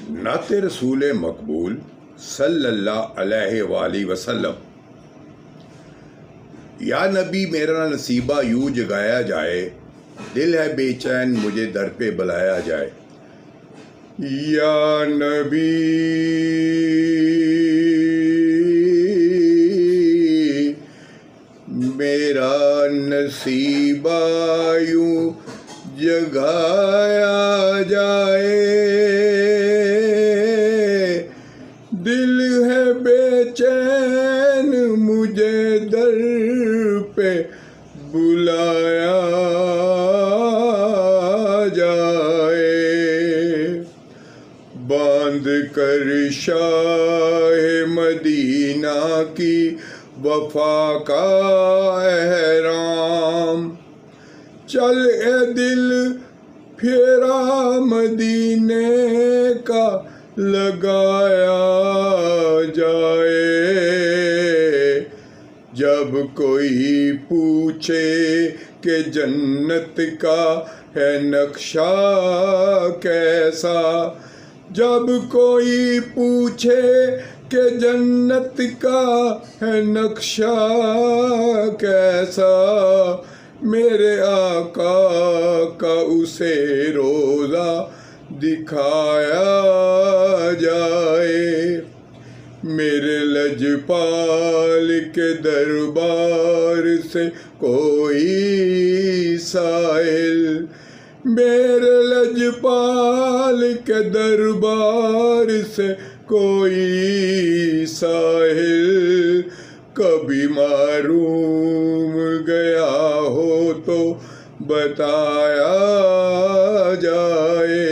نعت رسول مقبول صلی اللہ علیہ وآلہ وسلم۔ یا نبی میرا نصیبہ یوں جگایا جائے، دل ہے بے چین مجھے در پہ بلایا جائے۔ یا نبی میرا نصیبہ یوں جگایا جائے، دل ہے بے چین مجھے در پہ بلایا جائے۔ باندھ کر شاہ مدینہ کی وفا کا احرام، چل اے دل پھیرا مدینے کا لگایا جائے۔ جب کوئی پوچھے کہ جنت کا ہے نقشہ کیسا، جب کوئی پوچھے کہ جنت کا ہے نقشہ کیسا، میرے آقا کا اسے روضہ دکھایا جائے۔ میرے لجپال کے دربار سے کوئی سائل، میرے لجپال کے دربار سے کوئی سائل، کبھی معروم گیا ہو تو بتایا جائے۔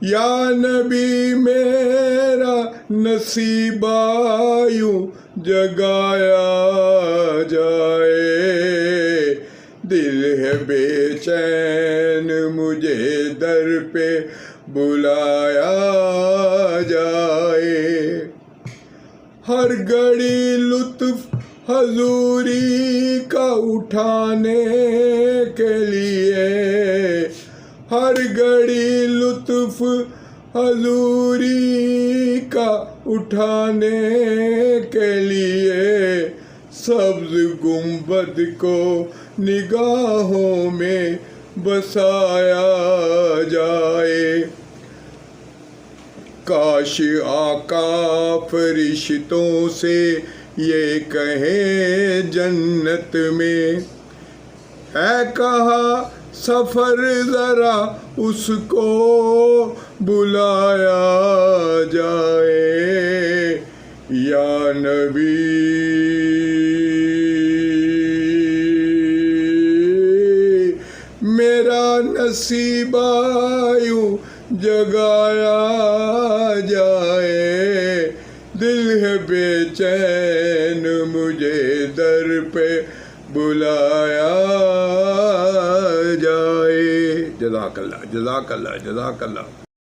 یا نبی میرا نصیبہ یوں جگایا جائے، دل ہے بے چین مجھے در پہ بلایا جائے۔ ہر گھڑی لطف حضوری کا اٹھانے کے لیے، ہر گھڑی لطف حضوری کا اٹھانے کے لیے، سبز گنبد کو نگاہوں میں بسایا جائے۔ کاش آقا فرشتوں سے یہ کہیں جنت میں، ہے کہا سفر ذرا اس کو بلایا جائے۔ یا نبی میرا نصیبہ یوں جگایا جائے، دل ہے بے چین مجھے در پہ بلایا جائے۔ جزاک اللہ، جزاک اللہ، جزاک اللہ۔